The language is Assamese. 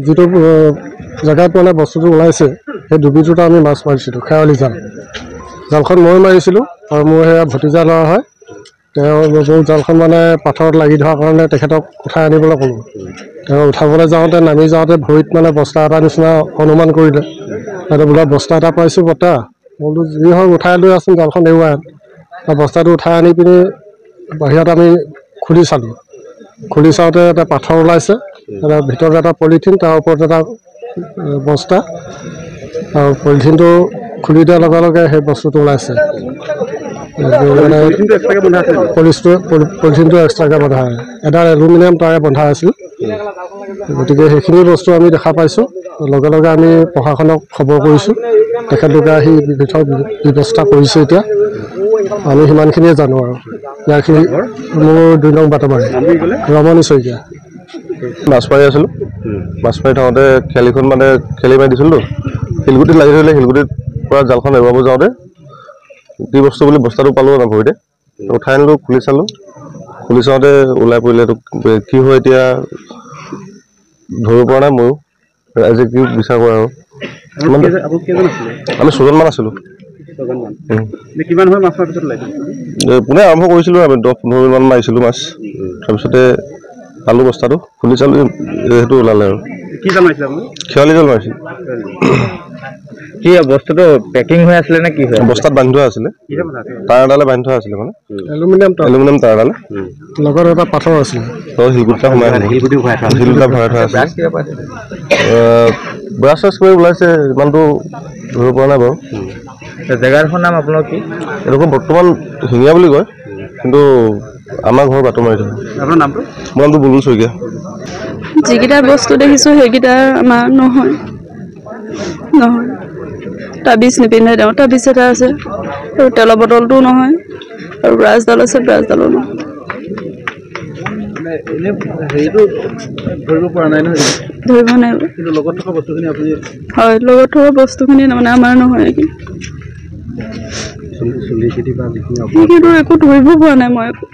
যিটো জেগাত মানে বস্তুটো ওলাইছে সেই ডুবিটোতে আমি মাছ মাৰিছিলোঁ খেৱালি জাল। জালখন মই মাৰিছিলোঁ আৰু মোৰ সেয়া ভতিজা ল'ৰা হয়। তেওঁ জালখন মানে পাথৰত লাগি ধৰাৰ কাৰণে তেখেতক উঠাই আনিবলৈ ক'লোঁ। তেওঁ উঠাবলৈ যাওঁতে নামি যাওঁতে ভৰিত মানে বস্তা এটা নিচিনা অনুমান কৰিলে। তাতে বোলে বস্তা এটা পাইছোঁ বৰ্তা, বোলো যি হওক উঠাই লৈ আছোন জালখন এৰুৱাই। বস্তাটো উঠাই আনি পিনি বাহিৰত আমি খুলি চালোঁ। খুলি চাওঁতে এটা পাথৰ ওলাইছে, ভিতৰত এটা পলিথিন, তাৰ ওপৰত এটা বস্তা, আৰু পলিথিনটো খুলি দিয়াৰ লগে লগে সেই বস্তুটো ওলাইছে। মানে পলিথিনটো এক্সট্ৰাকৈ বন্ধা হয়, এডাল এলুমিনিয়াম তাৰে বন্ধা আছিল। গতিকে সেইখিনি বস্তু আমি দেখা পাইছোঁ। লগে লগে আমি প্ৰশাসনক খবৰ কৰিছোঁ, তেখেতলোকে আহি বিধৰ ব্যৱস্থা কৰিছে। এতিয়া আমি সিমানখিনিয়ে জানো আৰু ইয়াৰখিনি মোৰ 2 নং বাটবাৰী ৰমণী শইকীয়া। মাছ মাৰি আছিলোঁ, মাছ মাৰি থাকোঁতে খেৱালিখন মানে খেলি মাৰি দিছিলোঁ। শিলগুটিত লাগি ধৰিলে, শিলগুটিৰ পৰা জালখন এৰুৱাব যাওঁতে কি বস্তু বুলি বস্তাটো পালোঁ না ভৰিতে, উঠাই আনিলোঁ, খুলি চালোঁ। খুলি চাওঁতে ওলাই পৰিলে। কি হয় এতিয়া ধৰিব পৰা নাই ময়ো, ৰাইজে কি বিচাৰ কৰে আৰু। আমি 6 জনমান আছিলোঁ। পোনে আৰম্ভ কৰিছিলোঁ, আমি 10-15 মিনিটমান মাৰিছিলোঁ মাছ। তাৰপিছতে পালোঁ বস্তাটো, খুলি চালোঁ, সেইটো ওলালে আৰু। খেৱালি জাল মাৰিছিলোঁ। কি বস্তুটো পেকিং হৈ আছিলে নে কি? বস্তাত বান্ধি থোৱা আছিলে, তাঁৰ এডালে বান্ধি থোৱা আছিলে, মানে এলুমিনিয়াম তাঁৰ এডালে, লগত এটা পাথৰ আছিলে। শিলগুটিটা সোমাই শিলগুটিটা ভৰাই থোৱা আছিলে। ব্ৰাছ চাছ কৰি ওলাইছে, ইমানটো ধৰিব পৰা নাই বাৰু। জেগাডোখৰ নাম আপোনাৰ কি? এইডোখৰ বৰ্তমান শিঙীয়া বুলি কয়, কিন্তু আমাৰ ঘৰ বাটমাৰিত। আপোনাৰ নামটো? মোৰ নামটো বুলবুল শইকীয়া। যিকেইটা বস্তু দেখিছোঁ সেইকেইটা আমাৰ নহয়। তাবিজ নিপিন্ধে তেওঁ, তাবিজ এটা আছে, আৰু তেলৰ বটলটোও নহয়, আৰু ব্ৰাছডাল আছে, ব্ৰাছডালো নহয়। ধৰিব পৰা নাই নহয়? ধৰিব নাই। লগত থকা বস্তুখিনি আপুনি? হয়, লগত থকা বস্তুখিনি তাৰমানে আমাৰ নহয় নেকি? সেইখিনিতো একো ধৰিব পৰা নাই মই একো।